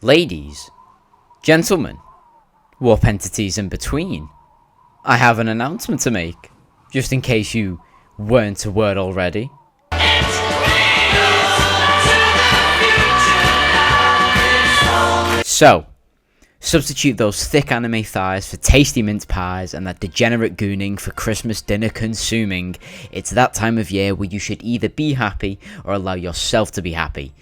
Ladies, gentlemen, warp entities in between, I have an announcement to make, just in case you weren't aware already. So, substitute those thick anime thighs for tasty mince pies and that degenerate gooning for Christmas dinner consuming. It's that time of year where you should either be happy or allow yourself to be happy.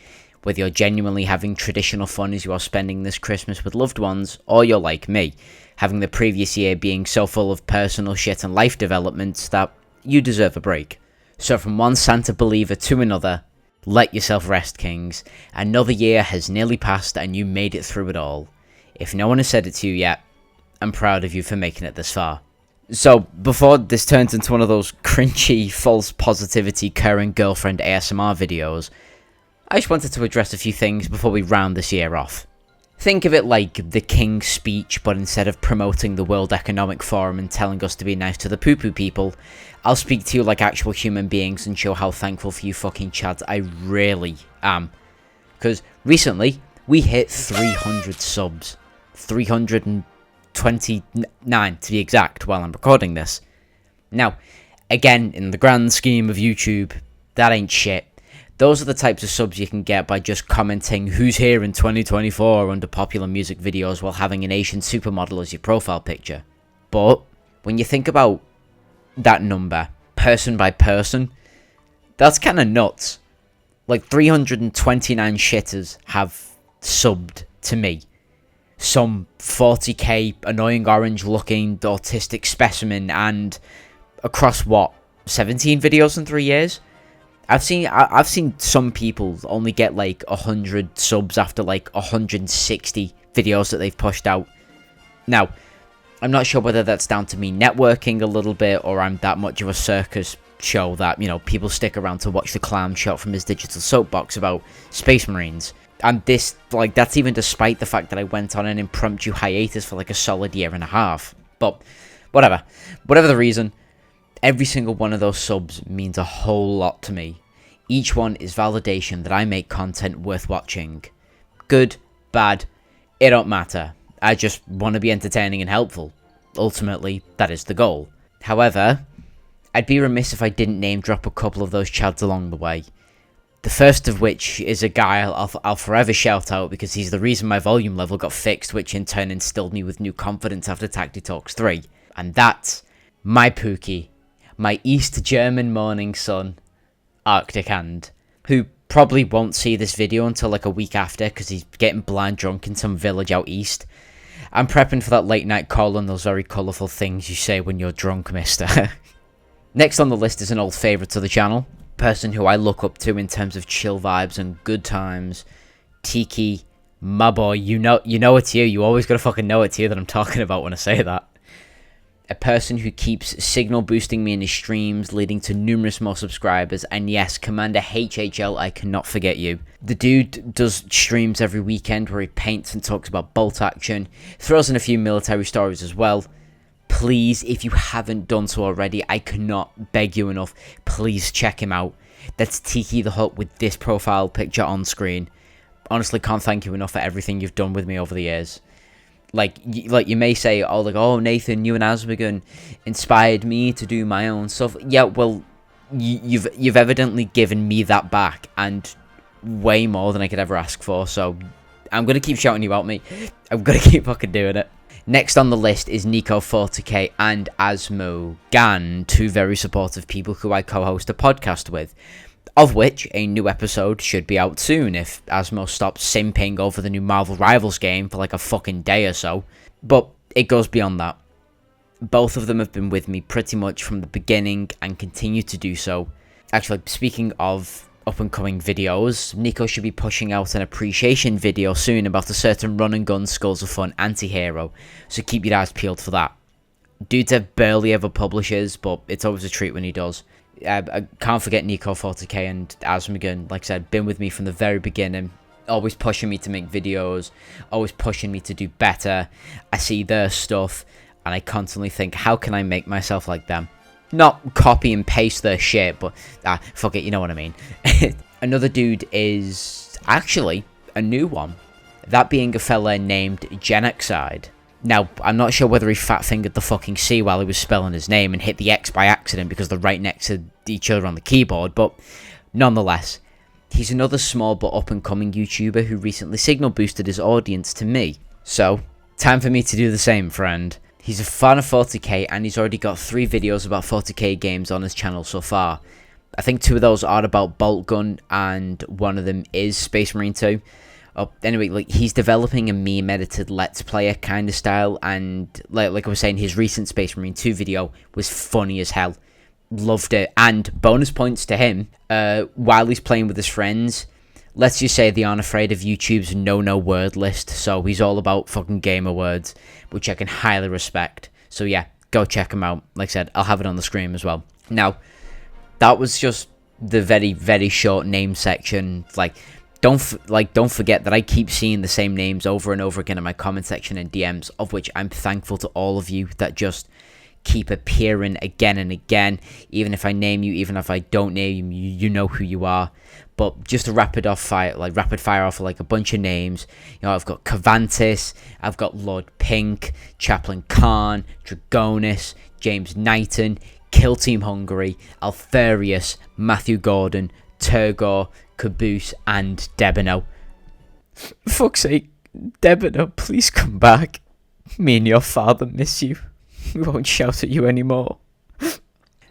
Whether you're genuinely having traditional fun as you are spending this Christmas with loved ones, or you're like me, having the previous year being so full of personal shit and life developments that you deserve a break. So from one Santa believer to another, let yourself rest, kings. Another year has nearly passed and you made it through it all. If no one has said it to you yet, I'm proud of you for making it this far. So, before this turns into one of those cringy, false positivity current girlfriend ASMR videos, I just wanted to address a few things before we round this year off. Think of it like the King's Speech, but instead of promoting the World Economic Forum and telling us to be nice to the poo-poo people, I'll speak to you like actual human beings and show how thankful for you fucking chads I really am. Because recently, we hit 300 subs. 329 to be exact while I'm recording this. Now, again, in the grand scheme of YouTube, that ain't shit. Those are the types of subs you can get by just commenting who's here in 2024 under popular music videos while having an Asian supermodel as your profile picture. But when you think about that number, person by person, that's kind of nuts. Like 329 shitters have subbed to me. Some 40k annoying orange looking autistic specimen, and across what, 17 videos in 3 years? I've seen some people only get like 100 subs after like 160 videos that they've pushed out. Now, I'm not sure whether that's down to me networking a little bit, or I'm that much of a circus show that, you know, people stick around to watch the clown shout from his digital soapbox about Space Marines. And this, like, that's even despite the fact that I went on an impromptu hiatus for like a solid year and a half. But whatever the reason, every single one of those subs means a whole lot to me. Each one is validation that I make content worth watching. Good, bad, it don't matter. I just want to be entertaining and helpful. Ultimately, that is the goal. However, I'd be remiss if I didn't name drop a couple of those chads along the way. The first of which is a guy I'll forever shout out because he's the reason my volume level got fixed, which in turn instilled me with new confidence after Tacti Talks 3. And that's my Pookie, my East German morning son, Arctic Hand, who probably won't see this video until like a week after because he's getting blind drunk in some village out east. I'm prepping for that late night call and those very colourful things you say when you're drunk, mister. Next on the list is an old favourite of the channel, person who I look up to in terms of chill vibes and good times. Tiki, my boy, you know it's you. You always gotta fucking know it's you that I'm talking about when I say that. A person who keeps signal boosting me in his streams, leading to numerous more subscribers, and yes, Commander HHL, I cannot forget you. The dude does streams every weekend where he paints and talks about bolt action, throws in a few military stories as well. Please, if you haven't done so already, I cannot beg you enough, please check him out. That's Tiki the Hut with this profile picture on screen. Honestly, can't thank you enough for everything you've done with me over the years. Like you may say, oh Nathan, you and Asmigan inspired me to do my own stuff. Yeah, well, you've evidently given me that back and way more than I could ever ask for. So I'm gonna keep shouting you out, mate. I'm gonna keep fucking doing it. Next on the list is Nico40k and Asmogan, two very supportive people who I co-host a podcast with, of which a new episode should be out soon if Asmo stops simping over the new Marvel Rivals game for like a fucking day or so. But it goes beyond that. Both of them have been with me pretty much from the beginning and continue to do so. Actually, speaking of up-and-coming videos, Nico should be pushing out an appreciation video soon about a certain run-and-gun Skulls of Fun anti-hero, so keep your eyes peeled for that. Dude barely ever publishes, but it's always a treat when he does. I can't forget Nico40k and Asmigan, like I said, been with me from the very beginning, always pushing me to make videos, always pushing me to do better. I see their stuff, and I constantly think, how can I make myself like them? Not copy and paste their shit, but fuck it, you know what I mean. Another dude is actually a new one. That being a fella named Genexide. Now, I'm not sure whether he fat-fingered the fucking C while he was spelling his name and hit the X by accident because they're right next to each other on the keyboard, but nonetheless, he's another small but up-and-coming YouTuber who recently signal boosted his audience to me. So, time for me to do the same, friend. He's a fan of 40k and he's already got 3 videos about 40k games on his channel so far. I think 2 of those are about Bolt Gun and one of them is Space Marine 2. Anyway, like, he's developing a meme-edited Let's Player kind of style, and like I was saying, his recent Space Marine 2 video was funny as hell. Loved it. And bonus points to him, while he's playing with his friends, let's just say they aren't afraid of YouTube's no word list, so he's all about fucking gamer words, which I can highly respect. So yeah, go check him out. Like I said, I'll have it on the screen as well. Now, that was just the very, very short name section. Like, don't forget that I keep seeing the same names over and over again in my comment section and DMs, of which I'm thankful to all of you that just keep appearing again and again. Even if I name you, even if I don't name you, you know who you are. But just to rapid fire off like a bunch of names, you know, I've got Cavantis, I've got Lord Pink, Chaplain Khan, Dragonis, James Knighton, Kill Team Hungary, Altharius, Matthew Gordon, Turgor, Caboose, and Debino. For fuck's sake, Debino, please come back. Me and your father miss you. We won't shout at you anymore.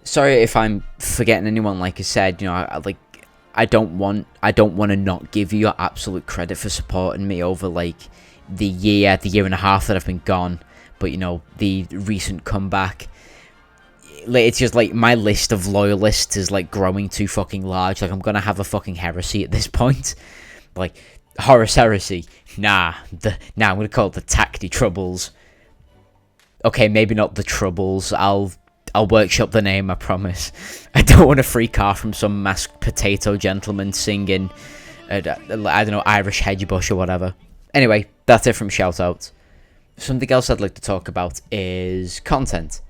Sorry if I'm forgetting anyone. Like I said, you know, I don't want to not give you your absolute credit for supporting me over like the year and a half that I've been gone. But you know, the recent comeback, like, it's just like my list of loyalists is like growing too fucking large. Like, I'm gonna have a fucking heresy at this point. Like, Horus Heresy. Nah, I'm gonna call it the Tacti Troubles. Okay, maybe not the Troubles. I'll workshop the name, I promise. I don't want a free car from some masked potato gentleman singing, I don't know, Irish Hedgebush or whatever. Anyway, that's it from shoutouts. Something else I'd like to talk about is content.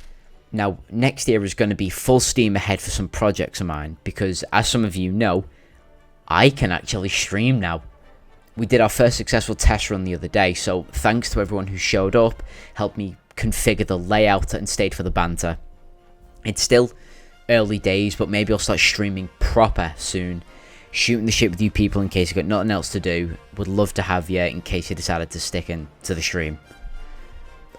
Now, next year is going to be full steam ahead for some projects of mine, because as some of you know, I can actually stream now. We did our first successful test run the other day, so thanks to everyone who showed up, helped me configure the layout and stayed for the banter. It's still early days, but maybe I'll start streaming proper soon. Shooting the shit with you people in case you've got nothing else to do. Would love to have you in case you decided to stick in to the stream.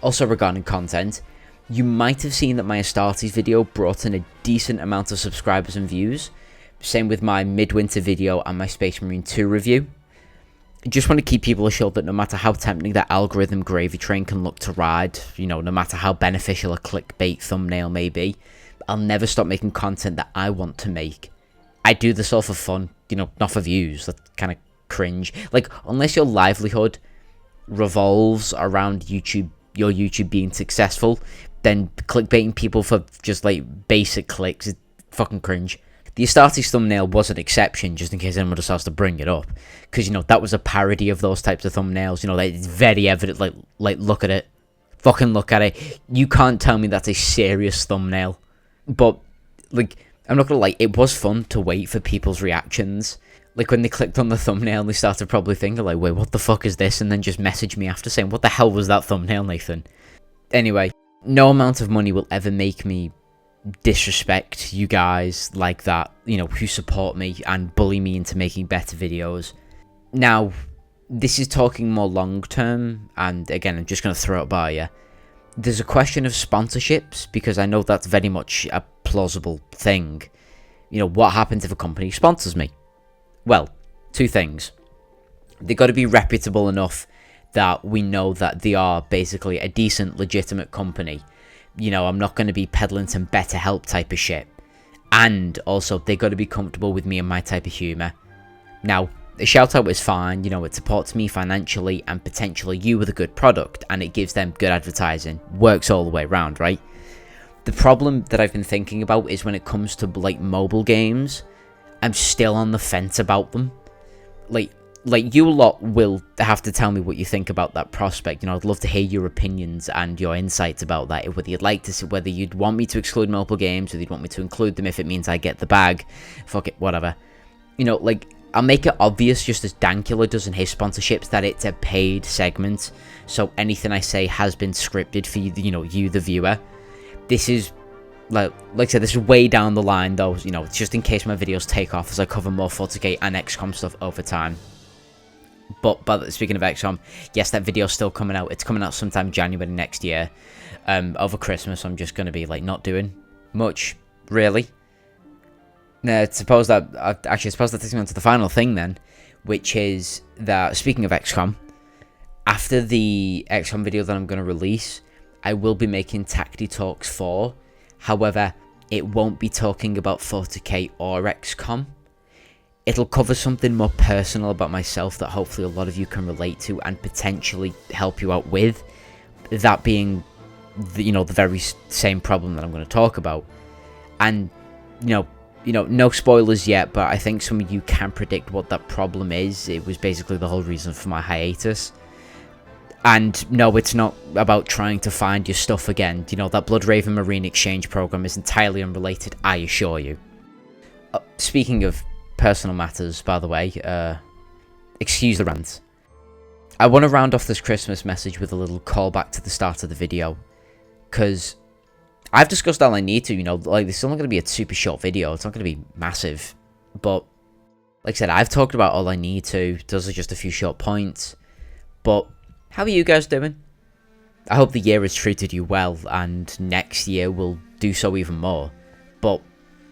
Also regarding content, you might have seen that my Astartes video brought in a decent amount of subscribers and views. Same with my Midwinter video and my Space Marine 2 review. I just want to keep people assured that no matter how tempting that algorithm gravy train can look to ride, you know, no matter how beneficial a clickbait thumbnail may be, I'll never stop making content that I want to make. I do this all for fun, you know, not for views. That's kind of cringe. Like, unless your livelihood revolves around your YouTube being successful, then clickbaiting people for just like basic clicks is fucking cringe. The Astartes thumbnail was an exception, just in case anyone decides to bring it up, because, you know, that was a parody of those types of thumbnails. You know, it's very evident. Like look at it, fucking look at it. You can't tell me that's a serious thumbnail. But like, I'm not gonna lie, it was fun to wait for people's reactions. Like, when they clicked on the thumbnail, they started probably thinking like, wait, what the fuck is this? And then just message me after saying, what the hell was that thumbnail, Nathan? Anyway, no amount of money will ever make me disrespect you guys like that, you know, who support me and bully me into making better videos. Now, this is talking more long term, and again, I'm just going to throw it by you. There's a question of sponsorships, because I know that's very much a plausible thing. You know, what happens if a company sponsors me? Well, 2 things. They got to be reputable enough that we know that they are basically a decent, legitimate company. You know, I'm not going to be peddling some better help type of shit. And also, they got to be comfortable with me and my type of humour. Now, a shout out is fine, you know, it supports me financially and potentially you with a good product, and it gives them good advertising. Works all the way around, right? The problem that I've been thinking about is when it comes to like mobile games, I'm still on the fence about them. Like you lot will have to tell me what you think about that prospect. You know, I'd love to hear your opinions and your insights about that. Whether you'd like to see, whether you'd want me to exclude mobile games, whether you'd want me to include them if it means I get the bag. Fuck it, whatever. You know, like, I'll make it obvious, just as Dankula does in his sponsorships, that it's a paid segment. So anything I say has been scripted for you, you the viewer. This is, like I said, this is way down the line, though. It's just in case my videos take off as I cover more 40k and XCOM stuff over time. But speaking of XCOM, yes, that video's still coming out. It's coming out sometime January next year. Over Christmas, I'm just going to be, not doing much, really. Suppose that takes me on to the final thing then, which is that, speaking of XCOM, after the XCOM video that I'm going to release, I will be making Tacti Talks 4. However, it won't be talking about 40k or XCOM. It'll cover something more personal about myself that hopefully a lot of you can relate to and potentially help you out with. That being, the very same problem that I'm going to talk about. And, no spoilers yet, but I think some of you can predict what that problem is. It was basically the whole reason for my hiatus. And no, it's not about trying to find your stuff again. That Bloodraven Marine exchange program is entirely unrelated, I assure you. Speaking of personal matters, by the way, excuse the rant. I want to round off this Christmas message with a little callback to the start of the video, because I've discussed all I need to, this is only going to be a super short video. It's not going to be massive, but like I said, I've talked about all I need to. Those are just a few short points. But how are you guys doing? I hope the year has treated you well, and next year will do so even more. But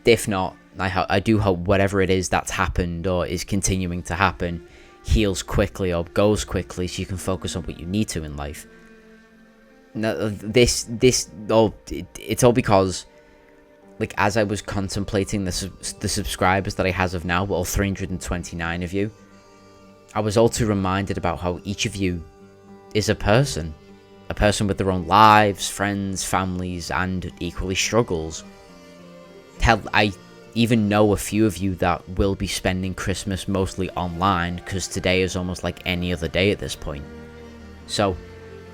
if not, I do hope whatever it is that's happened or is continuing to happen heals quickly or goes quickly, so you can focus on what you need to in life. No, it's all because, as I was contemplating the subscribers that I has of now, all 329 of you, I was also reminded about how each of you is a person with their own lives, friends, families, and equally struggles. Hell, I even know a few of you that will be spending Christmas mostly online, because today is almost like any other day at this point. So,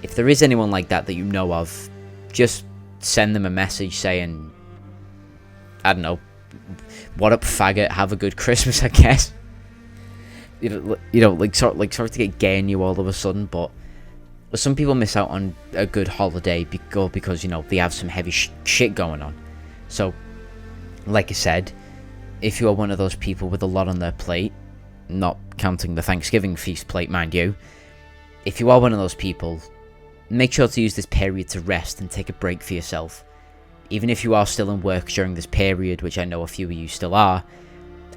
if there is anyone like that you know of, just send them a message saying, I don't know, what up, faggot, have a good Christmas, I guess. Sorry to get gay on you all of a sudden, but some people miss out on a good holiday because they have some heavy shit going on. So, like I said, if you are one of those people with a lot on their plate, not counting the Thanksgiving feast plate, mind you, if you are one of those people, make sure to use this period to rest and take a break for yourself. Even if you are still in work during this period, which I know a few of you still are,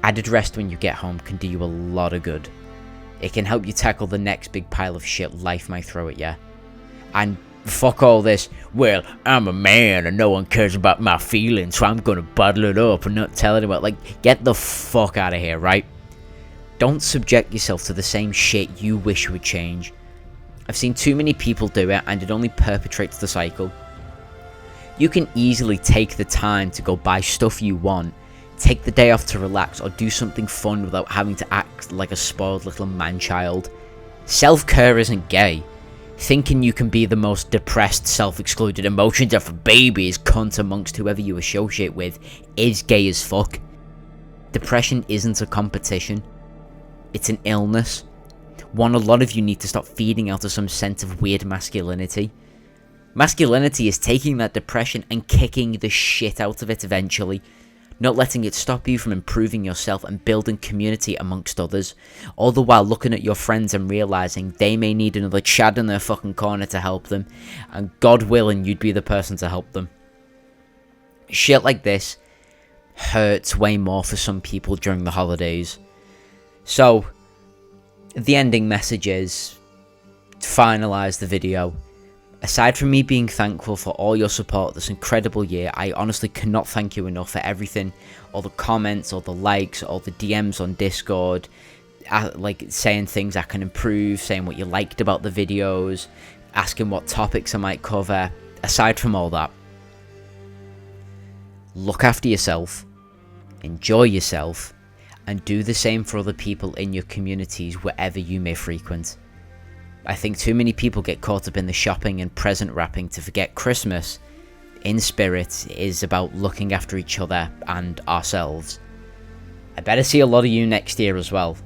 added rest when you get home can do you a lot of good. It can help you tackle the next big pile of shit life might throw at you. And fuck all this, well, I'm a man and no one cares about my feelings, so I'm gonna bottle it up and not tell anyone. Get the fuck out of here, right? Don't subject yourself to the same shit you wish would change. I've seen too many people do it, and it only perpetrates the cycle. You can easily take the time to go buy stuff you want, take the day off to relax, or do something fun without having to act like a spoiled little man-child. Self-care isn't gay. Thinking you can be the most depressed, self-excluded, emotions are for babies cunt amongst whoever you associate with is gay as fuck. Depression isn't a competition. It's an illness. One a lot of you need to stop feeding out of some sense of weird masculinity. Masculinity is taking that depression and kicking the shit out of it eventually. Not letting it stop you from improving yourself and building community amongst others, all the while looking at your friends and realising they may need another Chad in their fucking corner to help them, and God willing you'd be the person to help them. Shit like this hurts way more for some people during the holidays. So, the ending message is, to finalise the video, aside from me being thankful for all your support this incredible year, I honestly cannot thank you enough for everything. All the comments, all the likes, all the DMs on Discord, saying things I can improve, saying what you liked about the videos, asking what topics I might cover. Aside from all that, look after yourself, enjoy yourself, and do the same for other people in your communities wherever you may frequent. I think too many people get caught up in the shopping and present wrapping to forget Christmas, in spirit, is about looking after each other and ourselves. I better see a lot of you next year as well.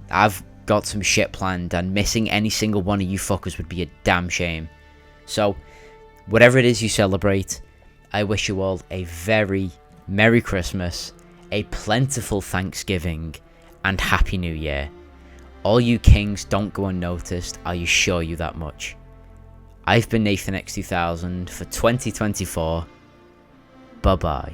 I've got some shit planned, and missing any single one of you fuckers would be a damn shame. So, whatever it is you celebrate, I wish you all a very Merry Christmas, a plentiful Thanksgiving, and Happy New Year. All you kings don't go unnoticed, I assure you that much. I've been Nathan X2000 for 2024. Bye bye.